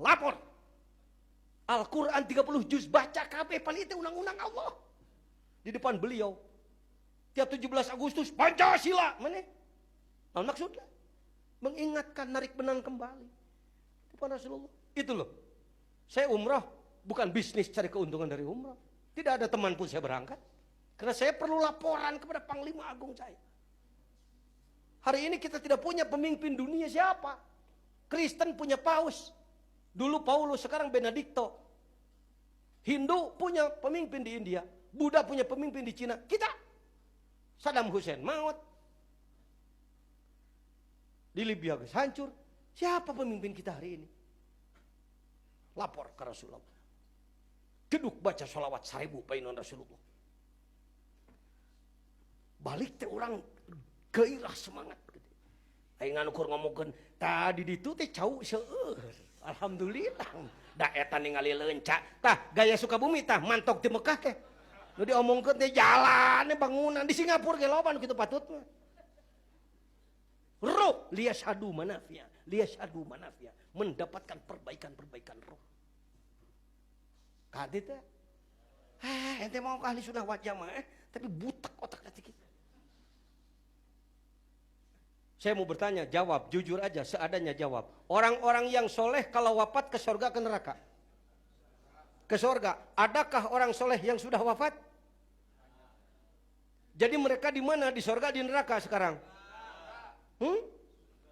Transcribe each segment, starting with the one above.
lapor. Al-Quran 30 juz baca kabeh pan itu undang-undang Allah. Di depan beliau. Tiap 17 Agustus Pancasila. Mana? Nah, maksudnya mengingatkan, narik benang kembali kepada Rasulullah. Itu loh. Saya umrah bukan bisnis cari keuntungan dari umrah. Tidak ada teman pun saya berangkat. Karena saya perlu laporan kepada Panglima Agung saya. Hari ini kita tidak punya pemimpin dunia siapa? Kristen punya Paus. Dulu Paulus, sekarang Benedikto. Hindu punya pemimpin di India. Buddha punya pemimpin di Cina. Kita Saddam Hussein maut. Di Libya guys hancur. Siapa pemimpin kita hari ini? Lapor ke Rasulullah. Geduk baca sholawat 1000 painon Rasulullah. Balik teh orang gairah semangat. Aing nganukur ngomongkeun tadi ditu teh cau seueur. Alhamdulillah. Da eta ningali leunca. Tah gaya Sukabumi tah mantok di Mekah teh. Nu diomongkeun teh jalan bangunan di Singapura ge loba nu kitu patutna. Roh liyashadu manafia, liyashadu manafia, mendapatkan perbaikan-perbaikan roh. Kadi teh. Ente mau ahli sudah wajah mah tapi butak otak hati kita. Saya mau bertanya, jawab, jujur aja, seadanya jawab. Orang-orang yang soleh kalau wafat ke surga ke neraka? Ke surga. Adakah orang soleh yang sudah wafat? Jadi mereka di mana? Di surga, di neraka sekarang?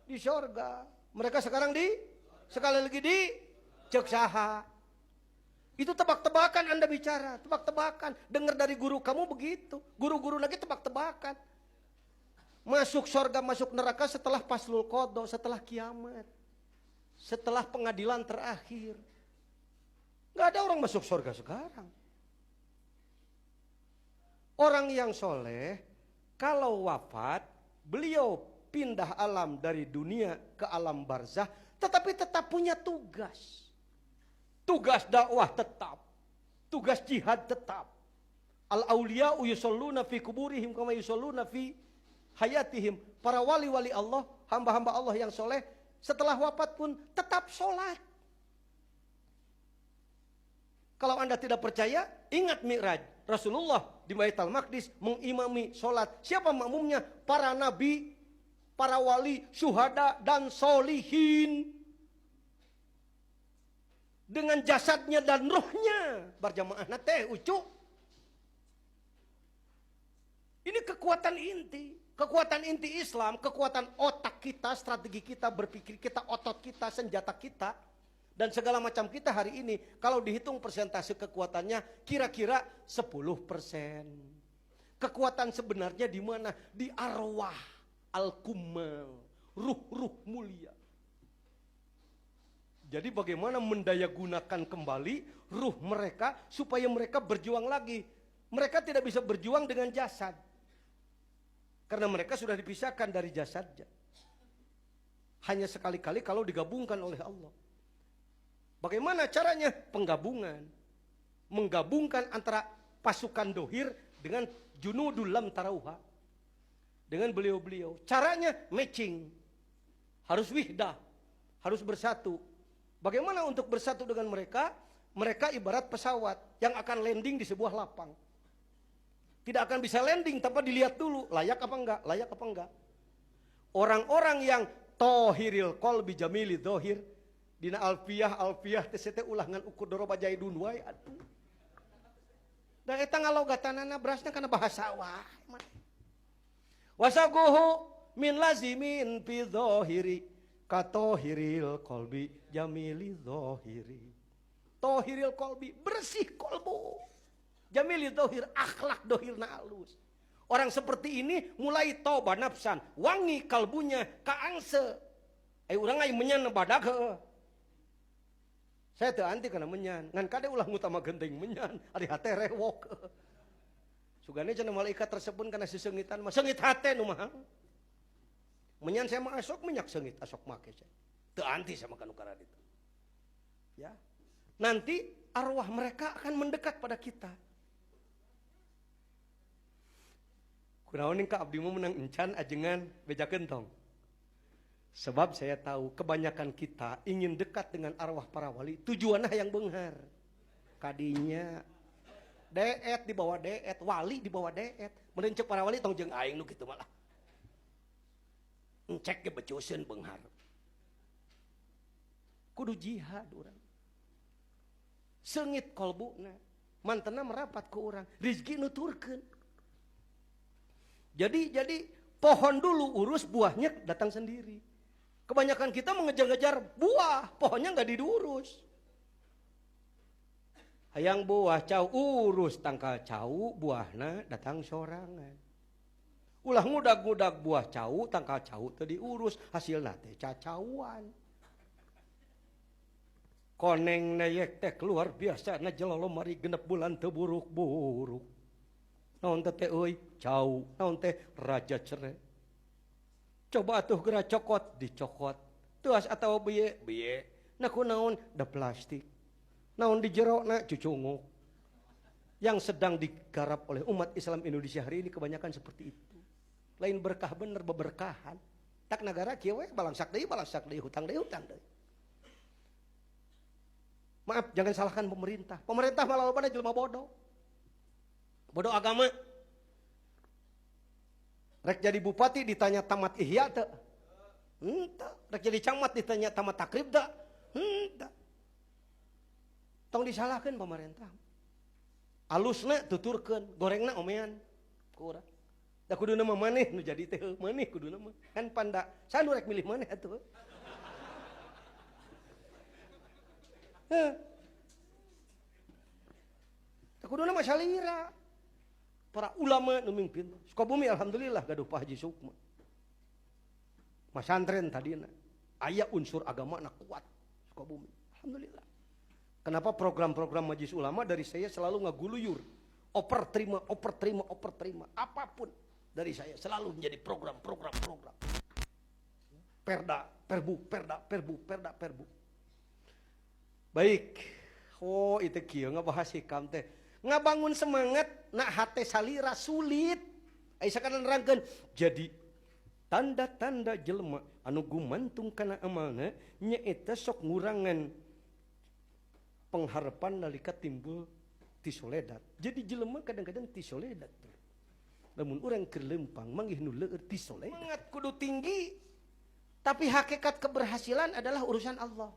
Di surga. Mereka sekarang sekali lagi di cek saha. Itu tebak-tebakan Anda bicara, tebak-tebakan. Dengar dari guru kamu begitu. Guru-guru lagi tebak-tebakan. Masuk surga, masuk neraka setelah paslul qadha, setelah kiamat. Setelah pengadilan terakhir. Gak ada orang masuk surga sekarang. Orang yang soleh, kalau wafat, beliau pindah alam dari dunia ke alam barzah, tetapi tetap punya tugas. Tugas dakwah tetap. Tugas jihad tetap. Al-awliya'u yusalluna fi kuburihim kama yusalluna fi hayatihim. Para wali-wali Allah, hamba-hamba Allah yang soleh, setelah wafat pun tetap sholat. Kalau Anda tidak percaya, ingat Mi'raj. Rasulullah di Baitul Maqdis mengimami sholat. Siapa makmumnya? Para nabi, para wali, syuhada, dan solihin. Dengan jasadnya dan rohnya. Berjamaah nate ucu. Ini kekuatan inti. Kekuatan inti Islam, kekuatan otak kita, strategi kita, berpikir kita, otot kita, senjata kita, dan segala macam kita hari ini, kalau dihitung persentase kekuatannya, kira-kira 10%. Kekuatan sebenarnya di mana? Di arwah al-kummal, ruh-ruh mulia. Jadi bagaimana mendayagunakan kembali ruh mereka, supaya mereka berjuang lagi. Mereka tidak bisa berjuang dengan jasad. Karena mereka sudah dipisahkan dari jasadnya. Hanya sekali-kali kalau digabungkan oleh Allah. Bagaimana caranya? Penggabungan. Menggabungkan antara pasukan dohir dengan junudul lam tarauha. Dengan beliau-beliau. Caranya matching. Harus wihdah. Harus bersatu. Bagaimana untuk bersatu dengan mereka? Mereka ibarat pesawat yang akan landing di sebuah lapang. Tidak akan bisa landing tanpa dilihat dulu. Layak apa enggak? Layak apa enggak? Orang-orang yang tohiril qalbi jamili dohir. Dina alfiyah tesete ulangan ukur doroba jaidun wae. Aduh. Dan eta ngalogatanana berasnya karena bahasa wah. Wasaguhu min lazimin fi dohiri. Katohiril qalbi jamili dohiri. Tohiril qalbi, bersih kolbu. Jamili dohir, akhlak dohirna alus. Orang seperti ini mulai toba nafsan, wangi kalbunya, kaangse. Urang ai menyan badag. Saya teu anti kana menyan. Ngan kade ulah ngutama genteng menyan, ari hate rewok. Sugane cenah malaikat tersebut kana sesengitan mah seungit hate nu mah. Menyan saya mah asok minyak seungit asok make saya. Teu anti sama kanu karana ditu. Ya. Nanti arwah mereka akan mendekat pada kita. Kunaon ka abdi mah menang encan ajengan beja gentong. Sebab saya tahu kebanyakan kita ingin dekat dengan arwah para wali, tujuannya yang beunghar. Kadinya deet di bawah deet, wali di bawah deet. Meureun ceuk para wali tong jeung aing nu kitu malah. Cek ge becuseun beunghar. Kudu jihad urang. Seungit kolbuna, mantena merapat ke urang, rezeki nuturkeun. Jadi pohon dulu urus, buahnya datang sendiri. Kebanyakan kita mengejar-ngejar buah, pohonnya nggak diurus. Hayang buah cau urus tangkal cau, buahna datang sorangan. Ulah ngudag-ngudag buah cau, tangkal cau teu diurus, hasilna teh cacauan. Koneng nayek teh luar biasa na jelolo mari genep bulan teu buruk-buruk. Naon teh euy cau, naon teh raja cerai. Coba atuh geura cokot dicokot. Tuas atawa biye. Na kunaon da plastik. Naon di jerona cucunguk. Yang sedang digarap oleh umat Islam Indonesia hari ini kebanyakan seperti itu. Lain berkah bener beberkahan. Tak negara kieu we balangsak deui, hutang deui. Maaf, jangan salahkan pemerintah. Pemerintah malah lobana jelema bodoh. Bodoh agama. Rek jadi bupati ditanya tamat ihya teu? Henteu. Rek jadi camat ditanya tamat takrib teu? Henteu. Tong disalahkeun pemerintah. Alusna tuturkeun, gorengna omean ku urang. Da kuduna mah maneh nu jadi teh, maneh kuduna mah. Kan panda, sanu rek milih maneh atuh. Heh. Da kuduna mah salira. Para ulama nu mimpin. Sukabumi alhamdulillah gaduh Pak Haji Sukma. Masantren tadina aya unsur agama na kuat Sukabumi. Alhamdulillah. Kenapa program-program majelis ulama dari saya selalu ngaguluyur. Oper terima. Apapun dari saya selalu menjadi program. Perbu. Baik. Oh, itu kieu ngabahas hikam teh. Ngabangun semangat nak hate salira sulit. Ai sakaran nerangkeun jadi tanda-tanda jelema anu gumantung kana amalna nyaeta sok ngurangan pengharapan nalika timbul ti soledat. Jadi jelema kadang-kadang ti soledat. Lamun urang keur leumpang manggih nu leueur ti soledat. Semangat kudu tinggi. Tapi hakikat keberhasilan adalah urusan Allah.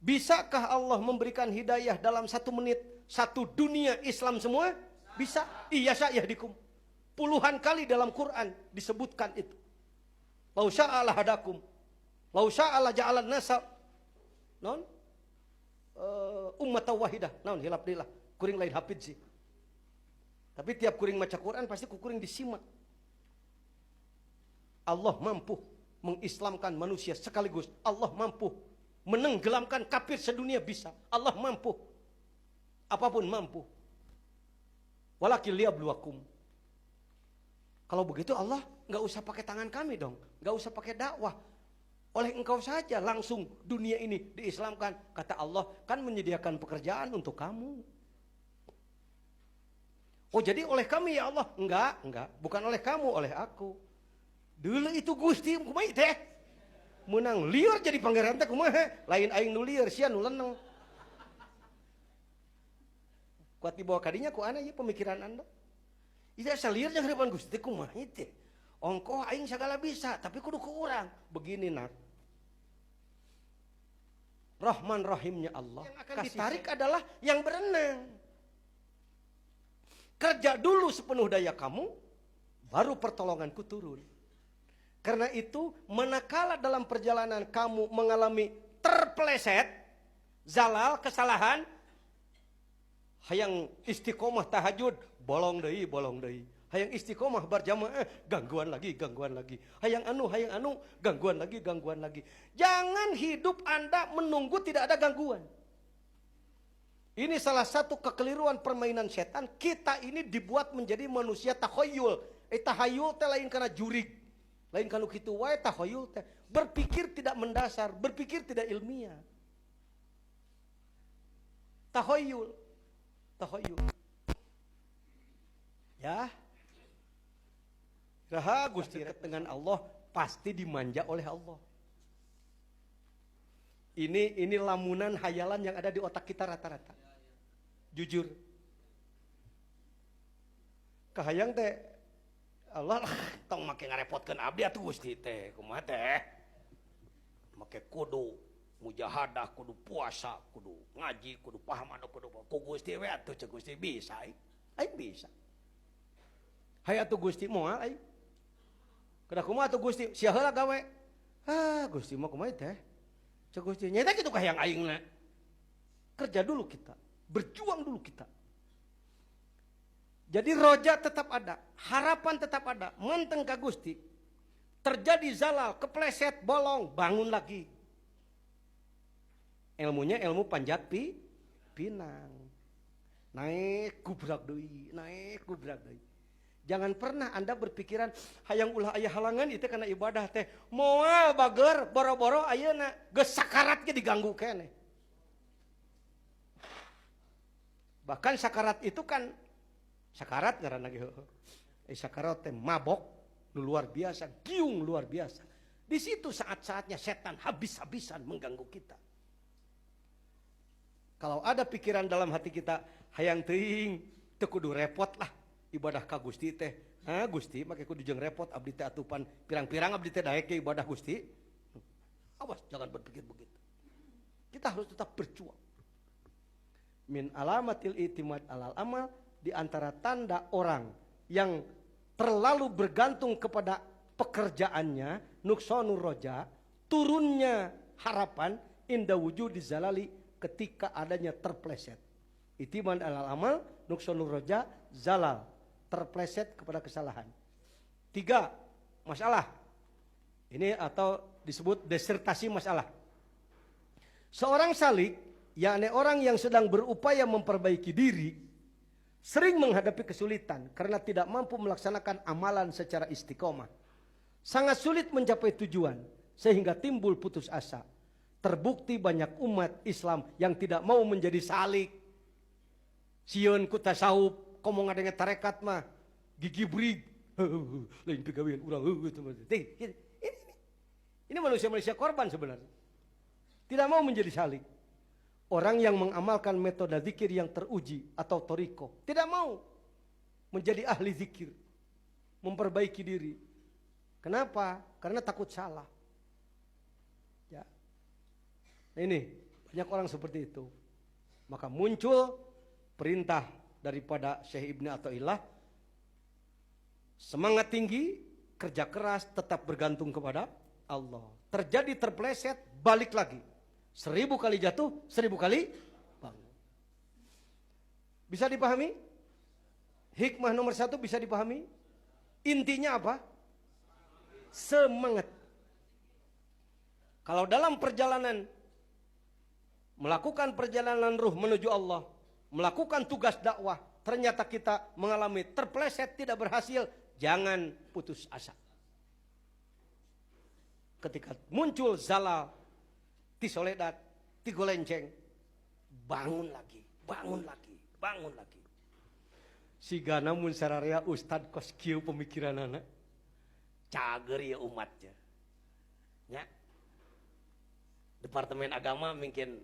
Bisakah Allah memberikan hidayah dalam 1 menit, 1 dunia Islam semua? Bisa. Iya yahdikum. Puluhan kali dalam Quran disebutkan itu. Lau sya'ala hadakum. Lau sya'ala ja'alan nasa. Non? Ummatan wahidah. Non, hilap dilah. Kuring lain hafid sih. Tapi tiap kuring maca Quran pasti kuring disimak. Allah mampu mengislamkan manusia sekaligus. Allah mampu menenggelamkan kafir sedunia bisa. Allah mampu. Apapun mampu. Walakin liyabluwakum. Kalau begitu Allah nggak usah pakai tangan kami dong. Nggak usah pakai dakwah. Oleh engkau saja langsung dunia ini diislamkan. Kata Allah kan menyediakan pekerjaan untuk kamu. Oh jadi oleh kami ya Allah? Enggak. Bukan oleh kamu, oleh aku. Dulu itu Gusti kumaha teh? Menang liar jadi pangeran teh kumaha? Lain aing nu liar sia nu leneng. Kuat dibawa kadinya ku aneh ya pemikiran Anda. Itu asa liar jeung harapan Gusti kumaha teh? Ongkoh aing sagala bisa, tapi kudu ku urang. Begini nak. Rahman Rahimnya Allah. Yang akan ditarik adalah yang berenang. Kerja dulu sepenuh daya kamu, baru pertolonganku turun. Karena itu, manakala dalam perjalanan kamu mengalami terpeleset, zalal, kesalahan, hayang istiqomah tahajud, bolong deui. Hayang istiqomah berjamaah, gangguan lagi. Hayang anu, gangguan lagi. Jangan hidup Anda menunggu tidak ada gangguan. Ini salah satu kekeliruan permainan setan. Kita ini dibuat menjadi manusia takhayul. Tahayul teh lain karena jurig. Lain kalau kitu wae takhayul teh berpikir tidak mendasar, berpikir tidak ilmiah. Takhayul. Ya. Raha Gusti dengan Allah pasti dimanja oleh Allah. Ini lamunan hayalan yang ada di otak kita rata-rata. Jujur. Kahayang teh Allah tong make ngarepotkeun abdi atuh Gusti teh. Kumaha teh? Make kudu mujahadah, kudu puasa, kudu ngaji, kudu paham anu kudu ku Gusti we atuh ceuk Gusti bisa. Aing bisa. Hayang atuh Gusti moal aing. Kada kumaha atuh Gusti? Sia heula gawe. Gusti mah kumaha teh? Ceuk Gusti nya teh kitu kahayang aingna. Kerja dulu kita, berjuang dulu kita. Jadi roja tetap ada, harapan tetap ada, menteng ka Gusti. Terjadi zalal, kepleset, bolong, bangun lagi. Ilmunya ilmu panjat pinang. Naik gubrak deui, naik gubrak deui. Jangan pernah Anda berpikiran hayang ulah aya halangan itu karena ibadah teh. Moal bager boro-boro ayeuna geus sakarat ge diganggu keneh. Bahkan sakarat itu kan sakarat ngaranna ge sakarat teh mabok nu luar biasa, giung luar biasa. Di situ saat-saatnya setan habis-habisan mengganggu kita. Kalau ada pikiran dalam hati kita, hayang teuing teu kudu repot lah ibadah ka Gusti teh. Gusti make kudu jeung repot abdi teh atupan pirang-pirang abdi teh daek ke ibadah Gusti. Awas jangan berpikir begitu. Kita harus tetap berjuang. Min alamatil itimad alal amal, di antara tanda orang yang terlalu bergantung kepada pekerjaannya, nuksonur roja, turunnya harapan, inda wujudi zalali, ketika adanya terpleset. Itimad alal amal, nuksonur roja, zalal, terpleset kepada kesalahan. 3 masalah. Ini atau disebut disertasi masalah. Seorang salik, yakni orang yang sedang berupaya memperbaiki diri, sering menghadapi kesulitan karena tidak mampu melaksanakan amalan secara istiqomah. Sangat sulit mencapai tujuan sehingga timbul putus asa. Terbukti banyak umat Islam yang tidak mau menjadi salik. Sieun ku tasawuf, komo ngadenge tarekat mah gigi brig. Lain pegawean urang ini manusia-manusia korban sebenarnya. Tidak mau menjadi salik. Orang yang mengamalkan metode zikir yang teruji atau toriko tidak mau menjadi ahli zikir, memperbaiki diri. Kenapa? Karena takut salah. Ya. Ini banyak orang seperti itu. Maka muncul perintah daripada Syekh Ibnu Athaillah, semangat tinggi, kerja keras, tetap bergantung kepada Allah. Terjadi terpleset, balik lagi. 1000 kali jatuh, 1000 kali bangun. Bisa dipahami? Hikmah nomor 1 bisa dipahami? Intinya apa? Semangat. Kalau dalam perjalanan, melakukan perjalanan ruh menuju Allah, melakukan tugas dakwah, ternyata kita mengalami terpleset, tidak berhasil, jangan putus asa. Ketika muncul zalal, ti soledad, ti golenceng, bangun lagi, bangun lagi, bangun lagi. Sigana mun sararea ustad kos kieu pemikiranana, cager ya umatnya. Ya. Departemen agama mungkin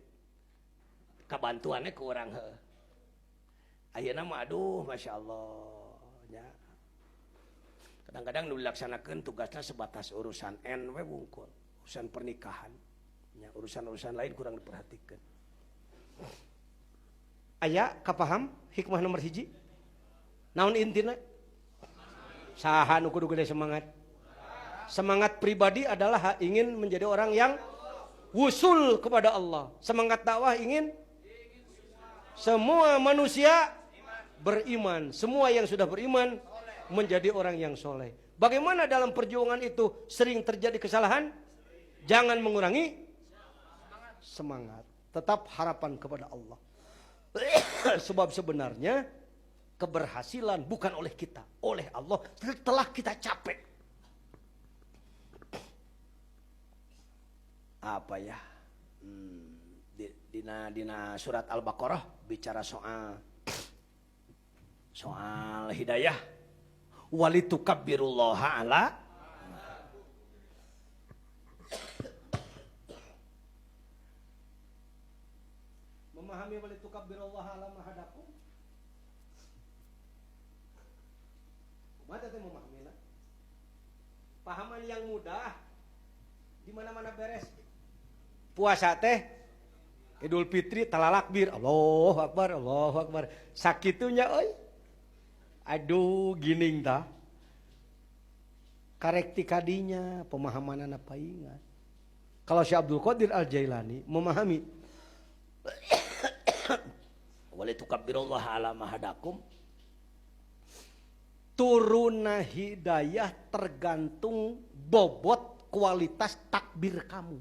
kabantuannya ke orang heuh. Ayeuna mah aduh Masya Allah. Ya. Kadang-kadang dilaksanakan tugasnya sebatas urusan NW wungkul, urusan pernikahan. Ya, urusan-urusan lain kurang diperhatikan. Aya kapaham hikmah nomor 1? Naon intina? Saha nu kudu gede semangat? Semangat pribadi adalah ingin menjadi orang yang wusul kepada Allah. Semangat dakwah ingin semua manusia beriman. Semua yang sudah beriman menjadi orang yang soleh. Bagaimana dalam perjuangan itu sering terjadi kesalahan? Jangan mengurangi semangat. Tetap harapan kepada Allah. Sebab sebenarnya keberhasilan bukan oleh kita, oleh Allah setelah kita capek. Apa ya? Dina surat Al-Baqarah bicara soal hidayah. Walitukabbirullaha ala. memahami wali tukabbirullaha ala ma hadakum? Kumaha teh memahaminya? Pahaman yang mudah di mana-mana beres. Puasa teh Idul Fitri talalakbir, Allahu Akbar, Allahu Akbar. Sakitunya euy. Aduh gining tah. Karek ti kadinya pemahamanana paingan. Kalau Syekh Abdul Qadir Al-Jailani memahami wali tukabbirullaha ala ma hadakum, turuna hidayah tergantung bobot kualitas takbir kamu.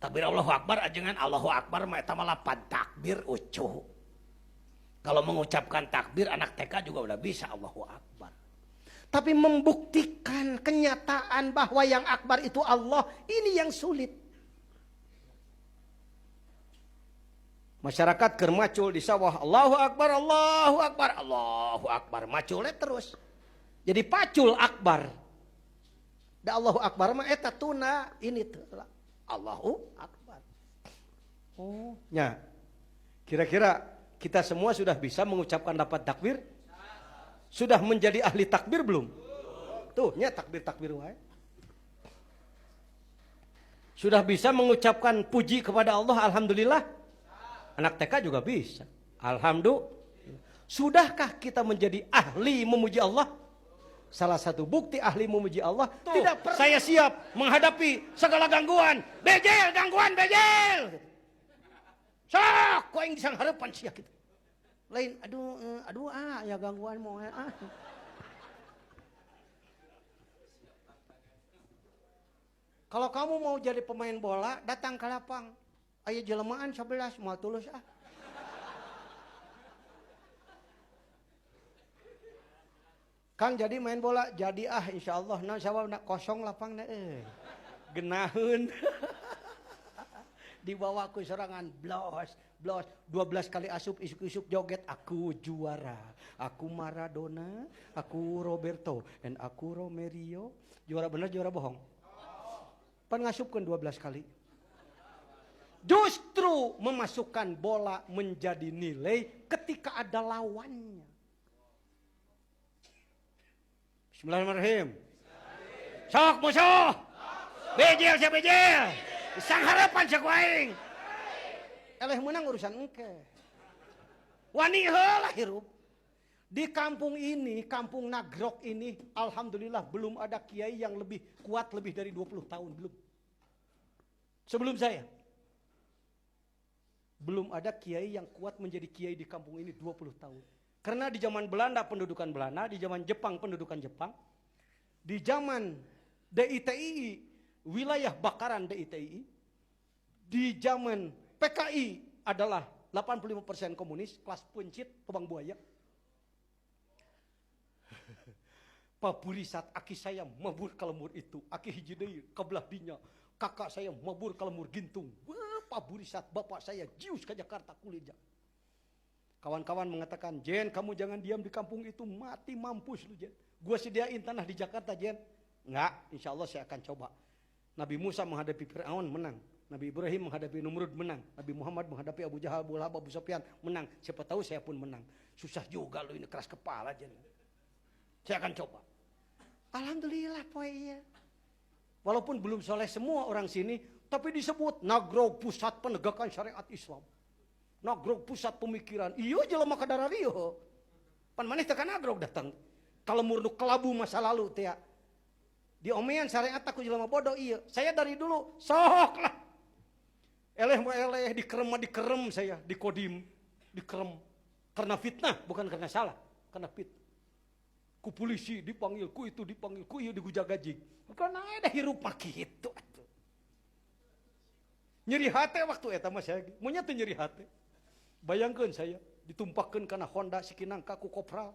Takbir Allahu Akbar ajengan Allahu Akbar mah eta mah lapan takbir ucuh. Kalau mengucapkan takbir anak TK juga udah bisa Allahu Akbar. Tapi membuktikan kenyataan bahwa yang akbar itu Allah, ini yang sulit. Masyarakat keur macul di sawah, Allahu Akbar, Allahu Akbar, Allahu Akbar, maculnya terus. Jadi pacul akbar. Da Allahu Akbar mah eta tuna ini tuh. Allahu Akbar. Oh, nya. Kira-kira kita semua sudah bisa mengucapkan lafaz takbir? Sudah menjadi ahli takbir belum? Tuh, nya takbir wae. Sudah bisa mengucapkan puji kepada Allah, alhamdulillah? Anak TK juga bisa. Alhamdulillah. Sudahkah kita menjadi ahli memuji Allah? Salah satu bukti ahli memuji Allah, tuh, tidak pernah. Saya siap menghadapi segala gangguan. Bejel, gangguan bejel. Sok, kau yang disang harapan sia gitu. Lain, aduh ya gangguan mau Kalau kamu mau jadi pemain bola, datang ke lapang. Aya jelemaan 11, mau tulus ah. Kang jadi main bola, jadi ah insyaallah. Nah, sabab nak kosong lapang na Genaheun. Dibawa ku serangan blos 12 kali asup isuk-isuk joget, aku juara, aku Maradona, aku Roberto, dan aku Romerio. Juara bener juara bohong? Pan ngasupkeun 12 kali. Justru memasukkan bola menjadi nilai ketika ada lawannya. Bismillahirrahmanirrahim. Sok musuh. Bejel siapa bejel? Sang harapan sak aing. Eleh menang urusan engke. Wani heula hirup. Di kampung ini, kampung Nagrok ini, alhamdulillah belum ada kiai yang lebih kuat lebih dari 20 tahun belum. Sebelum saya. Belum ada kiai yang kuat menjadi kiai di kampung ini 20 tahun. Karena di zaman Belanda pendudukan Belanda, di zaman Jepang pendudukan Jepang, di zaman DITI wilayah bakaran DITI, di zaman PKI adalah 85% komunis, kelas pencit, tebang buaya. Paburisat aki saya mabur kalemur itu, aki hiji deui kabelah dinya, kakak saya mabur kalemur gintung. Paburisat bapak saya jius ke Jakarta kuliah. Kawan-kawan mengatakan, Jen kamu jangan diam di kampung itu, mati mampus lu Jen. Gua sediain tanah di Jakarta Jen. Enggak, insya Allah saya akan coba. Nabi Musa menghadapi Fir'aun menang. Nabi Ibrahim menghadapi Numrud menang. Nabi Muhammad menghadapi Abu Jahal, Abu Lahab, Abu Sufyan menang. Siapa tahu saya pun menang. Susah juga lu ini, keras kepala Jen. Saya akan coba. Alhamdulillah poe. Walaupun belum soleh semua orang sini, tapi disebut Nagrog pusat penegakan syariat Islam. Nagrog pusat pemikiran. Iya jelema kadara rieuh. Pan maneh teh ka Nagrog datang. Kalau murnu kelabu masa lalu teh. Diomean syariat aku jelema bodoh iya. Saya dari dulu sok lah. Eleh dikerem saya, dikodim, dikerem. Karena fitnah, bukan karena salah, karena fitnah. Ku polisi dipanggil, ku itu dipanggil, ku ieu digujag-gajig. Karena ada hirup mah kitu atuh. Nyeri hati waktu eta mah saya, monya teu nyeri hati. Bayangkeun saya ditumpahkeun kana Honda Sikinangka ku kopral.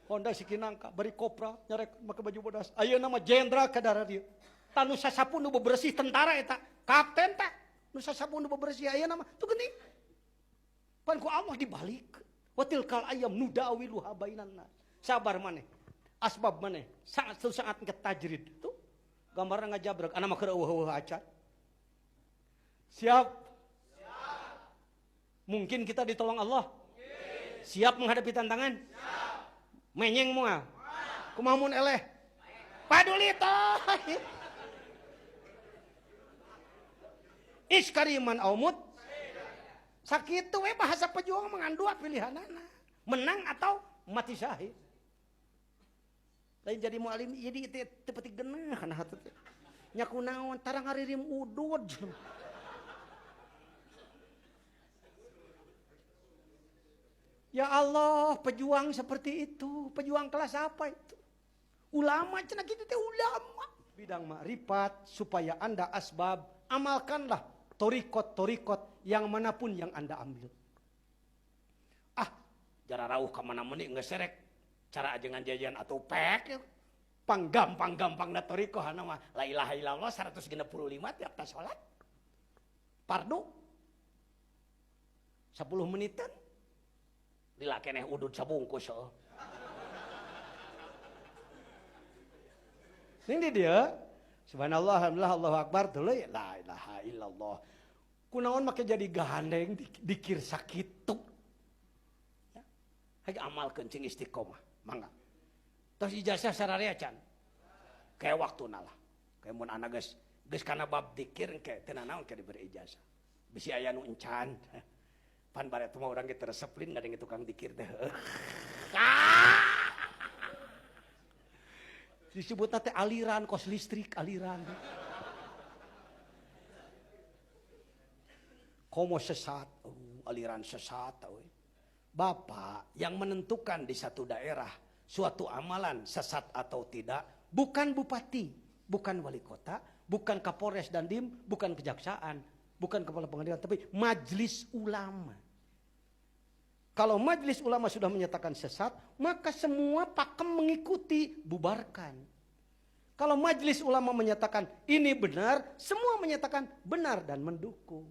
Honda Sikinangka bari kopral nyarek make baju bodas. Ayeuna mah jenderal kadara dieu. Tanu sasapu nu bebersih tentara eta, kapten teh. Nu sasapu nu bebersih ayeuna mah teu geuning. Pan ku Allah dibalik. Wa tilkal ayyam nudawiluha bainan nas. Sabar maneh. Asbab maneh sangat engke tajrid. Tuh. gambarna ngajabrek, ana mah keur eueuh-eueuh acan. Siap? Mungkin kita ditolong Allah? Siap menghadapi tantangan? Menyeng moal? Kumaha mun eleh? Paduli toh. Iskariman aumut. Sakitu we bahasa pejuang mangan dua pilihanana. Menang atau mati syahid. Lain jadi mualim jadi teu peuting genah kana hate teh. Nya kunaon tarang ngaririm udud. Ya Allah, pejuang seperti itu. Pejuang kelas apa itu? Ulama, cenah kitu teh ulama. Bidang makrifat supaya Anda asbab, amalkanlah torikot-torikot yang manapun yang Anda ambil. Jara rauh ka mana meuni geus serek cara ajengan jajan atuh pek. Panggampang-gampangna torikoh anu mah la ilaha illallah 165 tiap tas salat. Pardu 10 menitan. Lila keneh udud sabungkus heuh. Ning di dia subhanallah alhamdulillah Allahu akbar tuluy la ilaha illallah. Kunaon make jadi gandeng dikir sakitu. Ya. Hage amalkeun cing istiqomah. Mangga. Tos ijazah sararea can. Kayak waktuna lah. Kayak mun anak geus kana bab dikir engke teu naon ke diberi ijazah. Bisi aya nu encan. Pan baret mah urang ge tereseplin ngadenge tukang dikir teh. Disebutna teh aliran kos listrik aliran. Komo sesat, aliran sesat we. Bapak yang menentukan di satu daerah suatu amalan sesat atau tidak bukan bupati, bukan wali kota, bukan Kapolres Dandim, bukan kejaksaan, bukan kepala pengadilan, tapi majelis ulama. Kalau majelis ulama sudah menyatakan sesat, maka semua pakem mengikuti, bubarkan. Kalau majelis ulama menyatakan ini benar, semua menyatakan benar dan mendukung.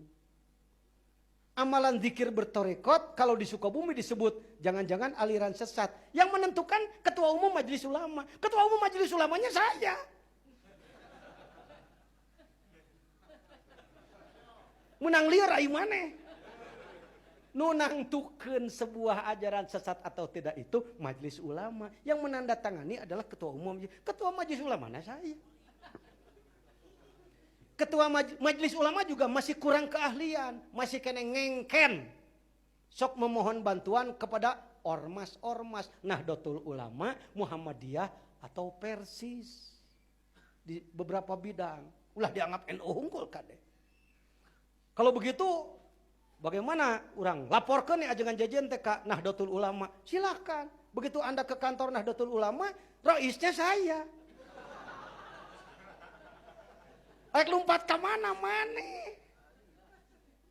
Amalan zikir bertorekot, kalau di Sukabumi disebut jangan-jangan aliran sesat. Yang menentukan ketua umum majelis ulama. Ketua umum majelis ulamanya saya. Menang liar ayu maneh. Nunangtukeun sebuah ajaran sesat atau tidak itu majelis ulama. Yang menandatangani adalah ketua umum. Ketua majelis ulama saya. Ketua majelis ulama juga masih kurang keahlian, masih kena ngengken. Sok memohon bantuan kepada ormas-ormas Nahdlatul Ulama, Muhammadiyah atau Persis. Di beberapa bidang. Ulah dianggap NU unggul kade. Kalau begitu bagaimana orang laporkan nih ajengan jajan teh ka Nahdlatul Ulama? Silakan. Begitu Anda ke kantor Nahdlatul Ulama, raisnya saya. Aik lompat ke mana maneh?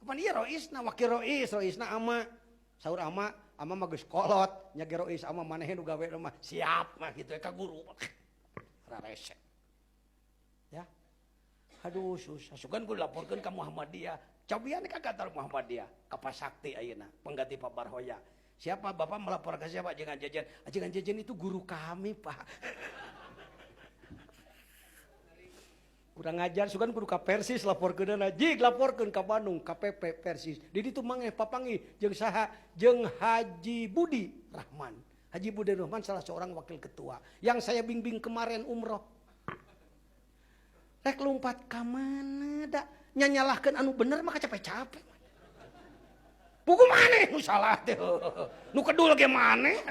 Kapan ieu roisna wakil roisna ama. Saur ama mah geus kolot, nya ge rois ama maneh nu gawe mah siap mah kitu ka guru. Rarese. Ya. Aduh susah. Sugan ku laporkeun ka Muhammadiyah. Cobian ka kantor Muhammadiyah, ka Pasakti ayeuna, pengganti Pak Barhoya. Siapa Bapak melapor ke siapa ajengan jajan? Ajengan jajan itu guru kami, Pak. Kurang ngajar sugan kudu ka Persis laporkeun jig laporkeun ka Bandung KPP Persis. Di ditu mangeh papanggih jeung saha? Jeung Haji Budi Rahman. Haji Budi Rahman salah seorang wakil ketua yang saya bimbing kemarin umroh. Rek lompat ka mana da? Nyanyalahkeun anu bener mah capek-capek. Pugu maneh nu salah teh. Nu kedul ge maneh.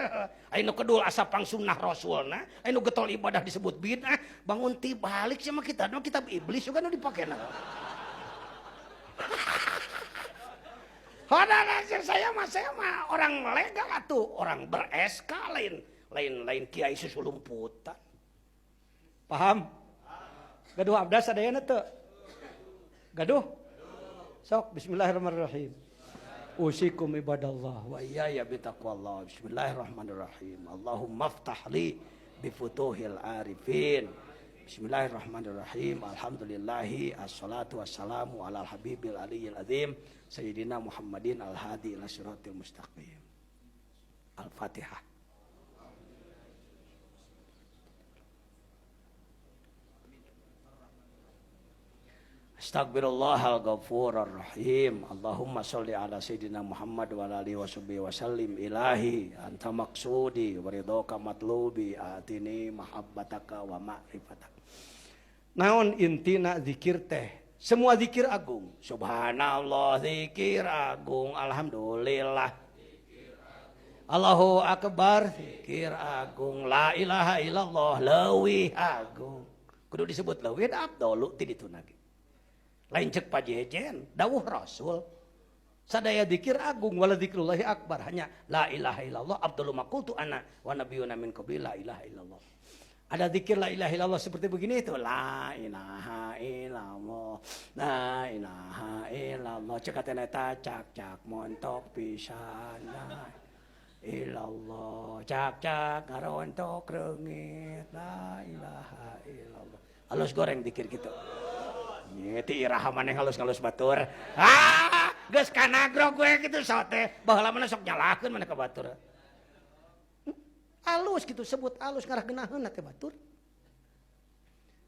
Ai nu kedul asa pangsunnah rasulna, ai nu getol ibadah disebut bid'ah, bangun ti balik sama kita, nu kitab iblis juga nu dipakena. Hadana saya mah orang legal atuh, orang ber-SK lain kiai susulumputan. Paham? Gaduh abdas adayana teu? Gaduh? Sok bismillahirrahmanirrahim. Usikum ibadallah wa iyaya bitaqwallah. Bismillahirrahmanirrahim. Allahumma aftah li bifutuhil arifin. Bismillahirrahmanirrahim. Alhamdulillahi assalatu wassalamu ala al-habibil aliyil azim sayyidina Muhammadin al-hadi ila siratil mustaqim. Al-Fatihah. Astagfirullahal ghafurur rahim. Allahumma sholli ala sayyidina Muhammad wa ala alihi washabihi wasallim. Ilahi anta maqsudi wa ridhaka matlubi atini mahabbataka wa ma'rifataka. Naon intina zikir teh? Semua zikir agung. Subhanallah zikir agung. Alhamdulillah Allahu akbar zikir agung. La ilaha illallah leuwih agung. Kudu disebut leuwih da abdolu ti ditu nage. Lain cek pajejen, dawuh Rasul. Sadaya zikir agung wala zikrullahi akbar, hanya la ilaha illallah abdul maqultu ana wa nabiyyuna min qabli la ilaha illallah. Ada zikir la ilaha illallah seperti begini itu, la ilaha illallah, la ilaha illallah. Cek katana eta cak montok pisan la illallah, cak ngarontok reungit la ilaha illallah. Halus goreng zikir kitu. Ti iraha maneh halus-halus batur. Geus kanagrog gue kitu sote. Baheula mana sok nyalakeun maneh ka batur. Halus kitu sebut halus ngarah geunaheun teh batur.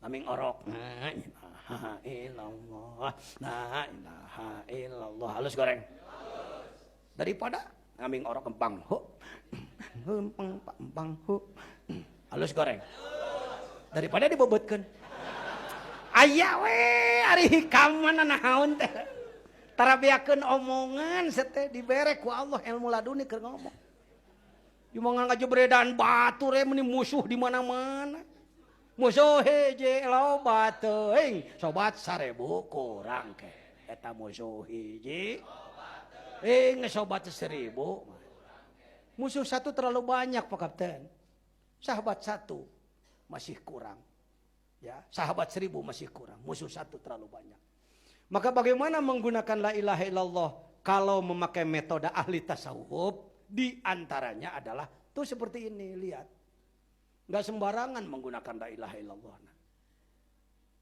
Aming orok. La ilaha illallah. La ilaha illallah. Halus goreng. Daripada ngaming orok empang ho. Empang ho. Halus goreng. Daripada dibobotkeun. Aya we ari hikam mana naon teh. Tarabiakeun omongan sete dibere ku Allah ilmu laduni keur ngomong. Jumangan ngajebredan batur meni musuh di mana-mana. Musuh hiji loba teuing, sobat 1000 kurang ke. Eta musuh hiji. Sobat 1000. Musuh satu terlalu banyak Pak Kapten. Sahabat satu masih kurang. Ya, sahabat 1000 masih kurang, musuh satu terlalu banyak. Maka bagaimana menggunakan la ilaha illallah kalau memakai metode ahli tasawuf? Di antaranya adalah tuh seperti ini, lihat. Enggak sembarangan menggunakan la ilaha illallah.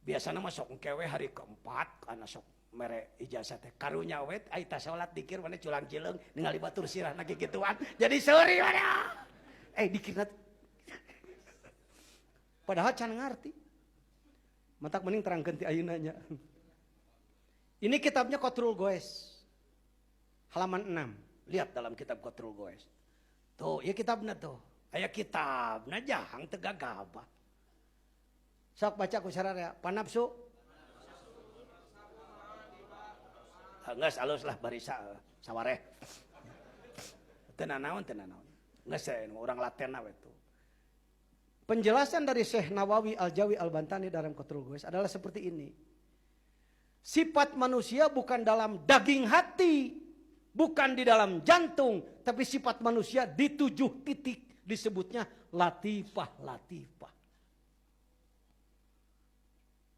Biasanya masuk kewe hari keempat karena sok mere ijazah teh karunya wet aita salat dikir mana culang cileung ningali batur sirah na gituan. Jadi sorry mana. Dikirna padahal can ngarti. Matak mending terangkeun ti ayeuna nya. Ini kitabnya Qatrul Goes. Halaman 6. Lihat dalam kitab Qatrul Goes. Tuh, ya kitabna tuh. Aya kitabna jahang teu gagabah. Sok baca ku sararea. Panapsu. Geus alus lah barisa sawareh. Teu nanaon. Geus urang latenna we tuh. Penjelasan dari Syekh Nawawi Al-Jawi Al-Bantani dalam Qatrul Goes adalah seperti ini. Sifat manusia bukan dalam daging hati, bukan di dalam jantung, tapi sifat manusia di 7 titik disebutnya latifah.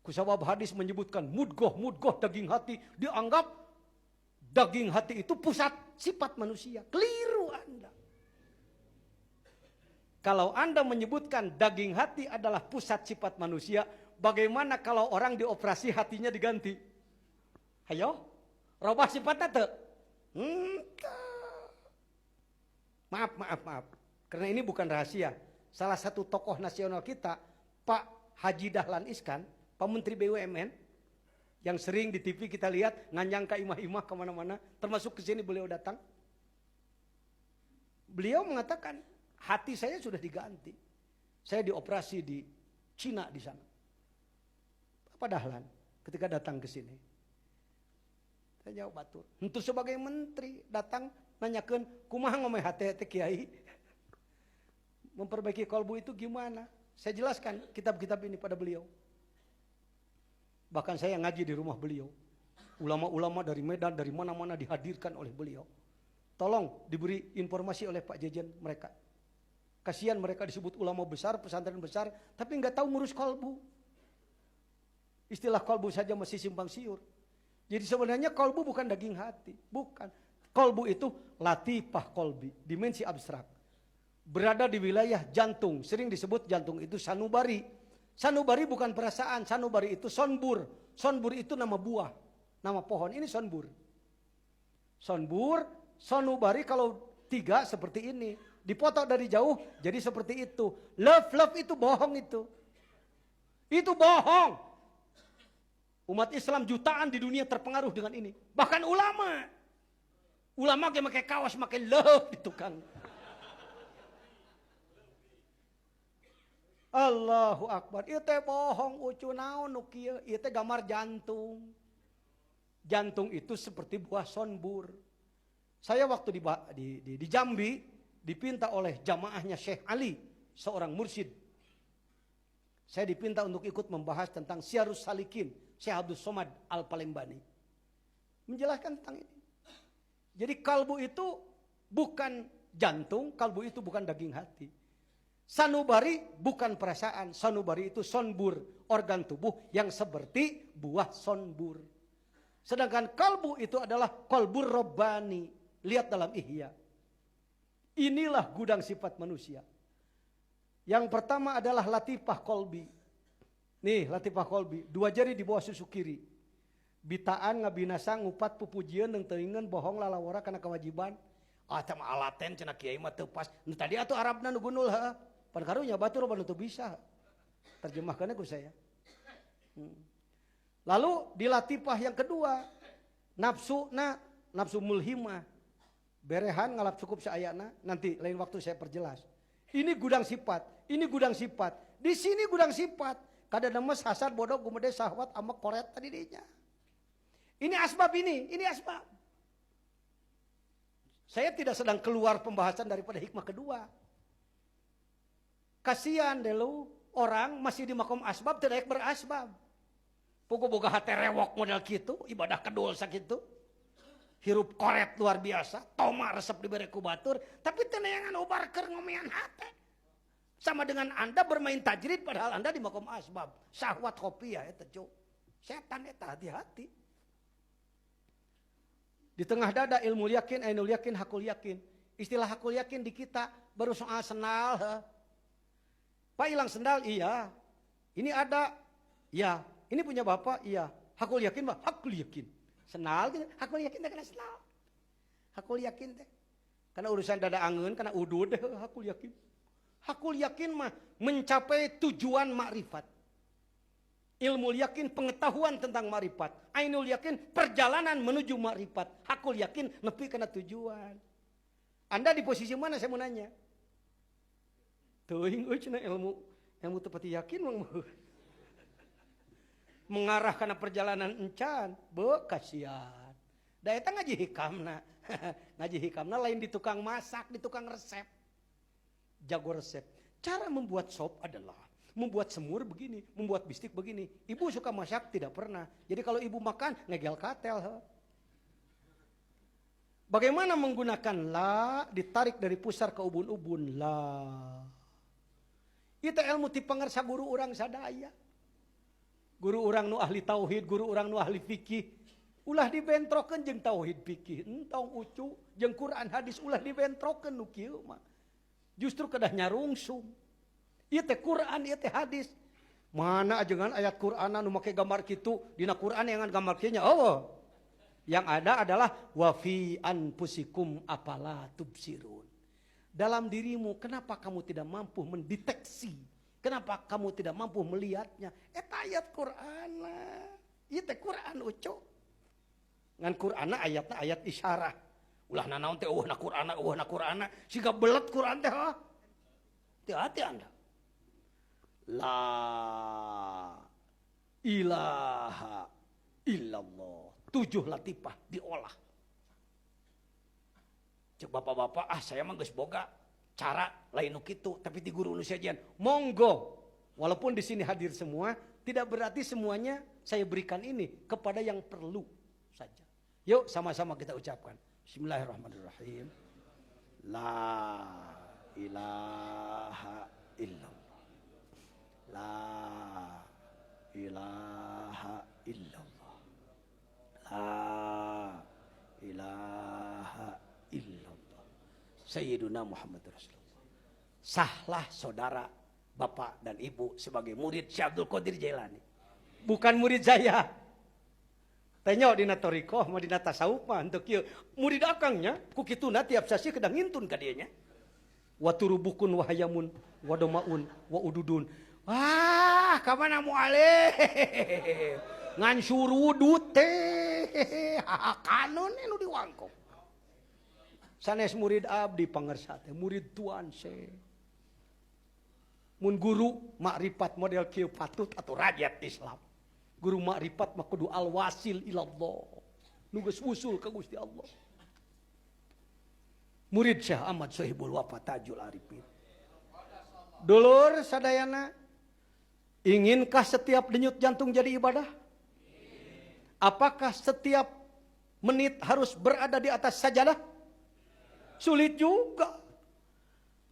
Kusabab hadis menyebutkan mudgoh daging hati, dianggap daging hati itu pusat sifat manusia. Keliru Anda. Kalau Anda menyebutkan daging hati adalah pusat sifat manusia, bagaimana kalau orang dioperasi hatinya diganti? Hayo, robah sifatnya teu? Maaf. Karena ini bukan rahasia. Salah satu tokoh nasional kita, Pak Haji Dahlan Iskan, Pak Menteri BUMN, yang sering di TV kita lihat nganyang ka imah-imah kemana-mana, termasuk ke sini beliau datang. Beliau mengatakan, hati saya sudah diganti. Saya dioperasi di Cina di sana. Pak Dahlan ketika datang ke sini. Saya jawab batur. Untuk sebagai menteri datang nanyakan kumaha ngomeh hati kiai. Memperbaiki kolbu itu gimana? Saya jelaskan kitab-kitab ini pada beliau. Bahkan saya ngaji di rumah beliau. Ulama-ulama dari Medan, dari mana-mana dihadirkan oleh beliau. Tolong diberi informasi oleh Pak Jejen mereka. Kasihan mereka disebut ulama besar, pesantren besar, tapi nggak tahu ngurus kolbu. Istilah kolbu saja masih simpang siur. Jadi sebenarnya kolbu bukan daging hati, bukan. Kolbu itu latifah kolbi, dimensi abstrak. Berada di wilayah jantung, sering disebut jantung itu sanubari. Sanubari bukan perasaan, sanubari itu sonbur. Sonbur itu nama buah, nama pohon, ini sonbur. Sonbur, sonubari kalau 3 seperti ini. Dipoto dari jauh jadi seperti itu. Love itu bohong itu. Itu bohong. Umat Islam jutaan di dunia terpengaruh dengan ini. Bahkan ulama. Ulama kayak pakai kaos, pakai love di tukang. Allahu Akbar. Ieu teh bohong ucu naon nu kieu? Ieu teh gambar jantung. Jantung itu seperti buah sonbur. Saya waktu di Jambi dipinta oleh jamaahnya Syekh Ali, seorang mursyid. Saya dipinta untuk ikut membahas tentang Syarus Salikin, Syekh Abdul Somad Al-Palembani. Menjelaskan tentang ini. Jadi kalbu itu bukan jantung, kalbu itu bukan daging hati. Sanubari bukan perasaan, sanubari itu sonbur, organ tubuh yang seperti buah sonbur. Sedangkan kalbu itu adalah kolbur robbani. Lihat dalam Ihya. Inilah gudang sifat manusia. Yang pertama adalah latifah kolbi. Nih latifah kolbi, 2 jari di bawah susu kiri. Bitaan ngabinasa ngupat pupujian yang teringan bohong lalawara karena kewajiban. Ah sama alaten cenah kiai mah teu pas. Nu tadi atuh Arabna nu gunul heuh. Pan karunya batur banu teu bisa. Terjemahkannya ku saya. Lalu di latifah yang kedua, nafsu mulhimah. Berehan ngalap cukup seayana, nanti lain waktu saya perjelas. Ini gudang sifat, ini gudang sifat. Di sini gudang sifat. Kada nemes hasad bodoh gumede syahwat ama koret tadi dinya. Ini asbab ini asbab. Saya tidak sedang keluar pembahasan daripada hikmah kedua. Kasihan deh lu, orang masih di makom asbab tidak berasbab. Boga hate rewok model gitu, ibadah kedul sakitu. Hirup koret luar biasa, toma resep diberi ku batur, tapi tenayangan ubar keur ngomean hate. Sama dengan Anda bermain tajrid padahal Anda di makom asbab. Syahwat kopi ya eta cu. Setan eta hati-hati. Di tengah dada ilmu yakin, ainul yakin, hakul yakin. Istilah hakul yakin di kita baru soal senal. Pak hilang sendal? Iya. Ini ada? Ya. Ini punya bapak? Iya. Hakul yakin mah? Hakul yakin. Senal gitu. Hakul yakin teh kana senal. Hakul yakin teh. Karena urusan dada angeun, karena udud hakul yakin. Hakul yakin mah mencapai tujuan makrifat. Ilmu yakin pengetahuan tentang makrifat. Ainul yakin perjalanan menuju makrifat. Hakul yakin nepi kana tujuan. Anda di posisi mana saya mau nanya? Teuing euy cenah ilmu tepati yakin mah mengarah kana perjalanan encan, kasihan. Da eta ngaji hikamna. Ngaji hikamna lain di tukang masak, di tukang resep. Jago resep. Cara membuat sop adalah membuat semur begini, membuat bistik begini. Ibu suka masak tidak pernah. Jadi kalau ibu makan ngegel katel. Bagaimana menggunakan la ditarik dari pusar ke ubun-ubun la. Itu ilmu ti pangarsa guru urang sadaya. Guru urang nu ahli tauhid, guru urang nu ahli fikih. Ulah dibentrokeun jeung tauhid fikih. Entong ucu jeung Quran hadis ulah dibentrokeun nu kieu mah. Justru kedah nyarungsung. Ieu teh Quran, ieu teh hadis. Mana ajengan ayat Quran nu make gambar kitu, dina Quran yang gambar kieu nya Allah. Yang ada adalah wa fi anfusikum afala tubsirun. Dalam dirimu kenapa kamu tidak mampu mendeteksi? Kenapa kamu tidak mampu melihatnya? Eta ayat Quran lah. Ieu teh Quran ucu. Ngan Quran ayatna ayat isyarah. Ulah nanaon teh eueuhna Qur'ana siga belet Quran teh. Hati-hati Anda. La ilaha illallah. 7 latifah diolah. Cek bapak-bapak, saya mah geus boga cara lain nu kitu, tapi di guru nu sajian. Monggo. Walaupun di sini hadir semua, tidak berarti semuanya saya berikan ini kepada yang perlu saja. Yuk sama-sama kita ucapkan. Bismillahirrahmanirrahim. La ilaha illallah. La ilaha illallah. La ilaha illallah. Sayyiduna Muhammad Rasulullah. Sahlah saudara, bapak dan ibu sebagai murid Syekh Abdul Qadir Jailani. Bukan murid saya. Tanya dina torikoh mah dina tasawuf mah henteu kieu. Murid akangnya ku kituna tiap sasi kedah ngintun ka dieu nya. Wa turubukun wa hayamun wa domaun wa ududun. Wah, ka mana muallim? ngan surudut teh kanun nu diwangkok sanes murid abdi pangersa teh murid tuan se mun guru makrifat model kieu patut atau rajat Islam guru makrifat mah kudu al wasil ilallah nu geus usul ka Gusti Allah murid Syekh Ahmad Sohibul Wafa Tajul Arifin dulur sadayana inginkah setiap denyut jantung jadi ibadah? Apakah setiap menit harus berada di atas sajadah? Sulit juga.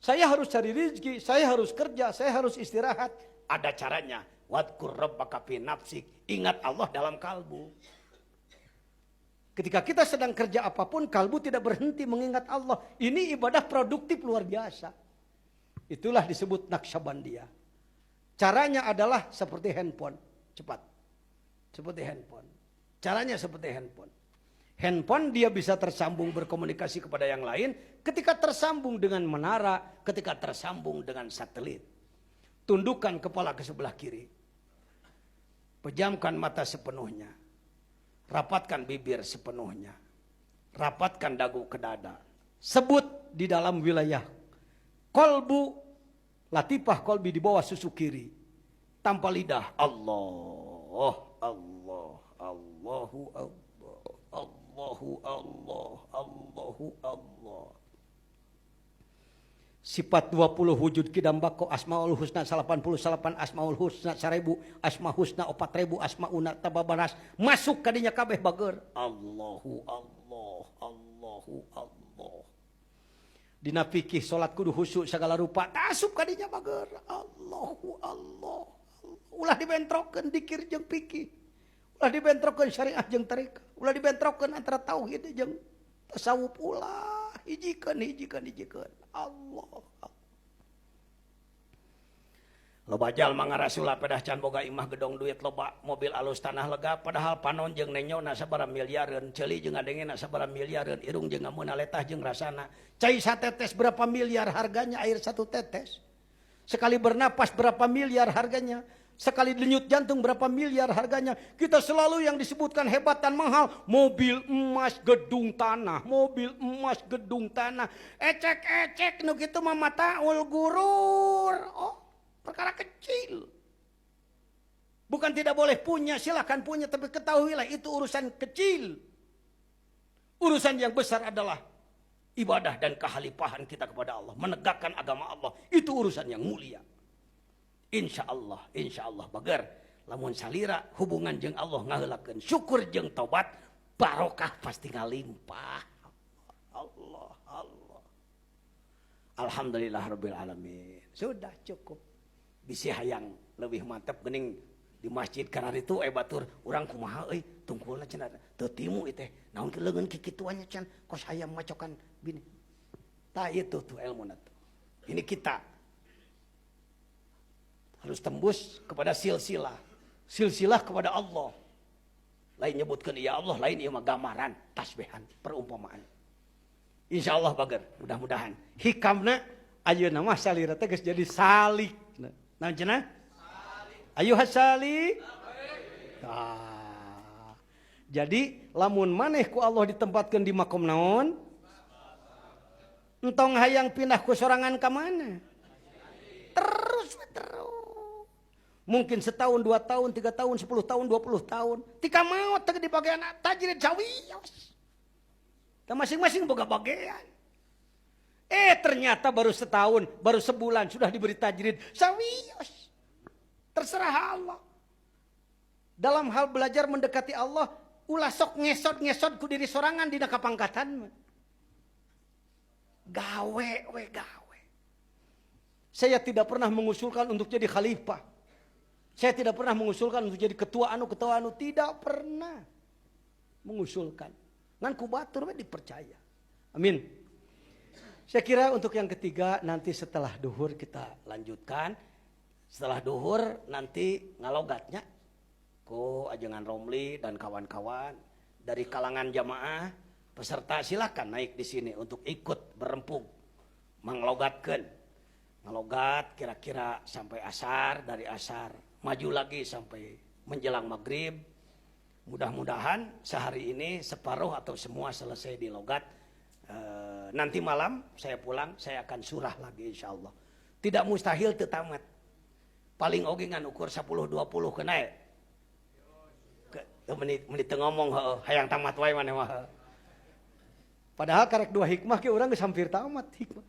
Saya harus cari rezeki, saya harus kerja, saya harus istirahat. Ada caranya. Wadkur rabbaka fi nafsik. Ingat Allah dalam kalbu. Ketika kita sedang kerja apapun, kalbu tidak berhenti mengingat Allah. Ini ibadah produktif luar biasa. Itulah disebut Naqsyabandiyah. Caranya adalah seperti handphone. Cepat. Seperti handphone. Caranya seperti handphone. Handphone dia bisa tersambung berkomunikasi kepada yang lain ketika tersambung dengan menara, ketika tersambung dengan satelit. Tundukkan kepala ke sebelah kiri. Pejamkan mata sepenuhnya. Rapatkan bibir sepenuhnya. Rapatkan dagu ke dada. Sebut di dalam wilayah kolbu, latifah kolbi di bawah susu kiri. Tanpa lidah. Allah, Allah, Allahu Allah, Allahu Allah, Allahu Allah. Sifat 20 wujud kidam bako asmaul husna 88 asmaul husna 1000 asma husna 4000 asmauna tababaras masuk kadinya kabeh bager Allahu Allah Allahu Allah. Dina fikih salat kudu khusyuk segala rupa asup kadinya bager Allahu Allah. Ulah dibentrokeun dikir jeung fikih. Ulah dibentrokeun syariat jeung tarekah. Ulah dibentrokeun antara tauhid jeung tasawuf ulah. Hijikeun Allah. Loba jalma ngarasula pedah can boga imah gedong duit loba mobil alus tanah lega padahal panon jeung nenyona sabaraha miliareun ceuli jeung adengena sabaraha miliareun irung jeung amunna letah jeung rasana cai satetes berapa miliar harganya air satu tetes sekali bernapas berapa miliar harganya sekali denyut jantung berapa miliar harganya. Kita selalu yang disebutkan hebat dan mahal. Mobil emas gedung tanah. Mobil emas gedung tanah. Ecek-ecek nu kitu mah mataul gurur. Oh, perkara kecil. Bukan tidak boleh punya, silakan punya. Tapi ketahuilah itu urusan kecil. Urusan yang besar adalah ibadah dan kehalifahan kita kepada Allah. Menegakkan agama Allah. Itu urusan yang mulia. Insya Allah bager lamun salira hubungan jeung Allah ngaheulakeun syukur jeung tobat barokah pasti ngalimpah. Allah Alhamdulillahirabbil alamin. Sudah cukup. Bisi hayang leuwih mantep geuning di masjid kana itu batur urang kumaha euy tungkulna cenah teu timu ieu teh naon leungeun kikituannya can kos hayam macokan bini. Tah itu tuh ilmuna tuh. Ini kita harus tembus kepada silsilah. Silsilah kepada Allah. Lain nyebutkan ya Allah, lain ieu mah gambaran, tasbihan, perumpamaan. Insyaallah bager, mudah-mudahan. Hikamna ayeuna mah salira teh geus jadi salik. Naon cenah? Salik. Ayo hasalik. Nah. Jadi lamun maneh ku Allah ditempatkeun di makom naon? Entong hayang pindah ku sorangan ka mana? Terus. Mungkin setahun, 2 tahun, 3 tahun, 10 tahun, 20 tahun. Tika maot teh di bagian tajrid sawios. Ka masing-masing boga bagian. Ternyata baru setahun, baru sebulan sudah diberi tajrid sawios. Terserah Allah. Dalam hal belajar mendekati Allah, ulah sok ngesot-ngesot ku diri sorangan dina kapangkatan. Gawe. Saya tidak pernah mengusulkan untuk jadi khalifah. Saya tidak pernah mengusulkan untuk jadi ketua anu. Tidak pernah mengusulkan. Ngan kubatur dipercaya. Amin. Saya kira untuk yang ketiga nanti setelah duhur kita lanjutkan. Setelah duhur nanti ngalogatnya. Ku ajengan Romli dan kawan-kawan. Dari kalangan jamaah. Peserta silakan naik di sini untuk ikut berempung. Manglogatkeun. Ngalogat kira-kira sampai asar, dari asar maju lagi sampai menjelang maghrib, Mudah-mudahan sehari ini separuh atau semua selesai di logat. Nanti malam saya pulang, saya akan surah lagi insya Allah. Tidak mustahil tetamat. Paling oge ngan ukur 10-20 kena ya. Menit ngomong hayang tamat wae maneh mah. Padahal karek 2 hikmah ke orang geus hampir tamat hikmah.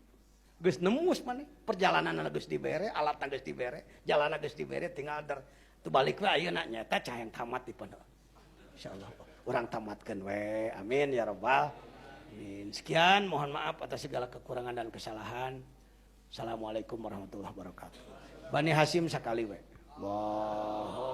Geus nemus maneh. Perjalanan geus dibere, alatna geus dibere, jalanna geus dibere, tinggal tu balik we ayeuna nyata cahayang tamat di pondok. Insyaallah urang tamatkeun we. Amin ya rabbal alamin. Sekian, mohon maaf atas segala kekurangan dan kesalahan. Assalamualaikum warahmatullahi wabarakatuh. Bani Hasyim sakali we. Wah.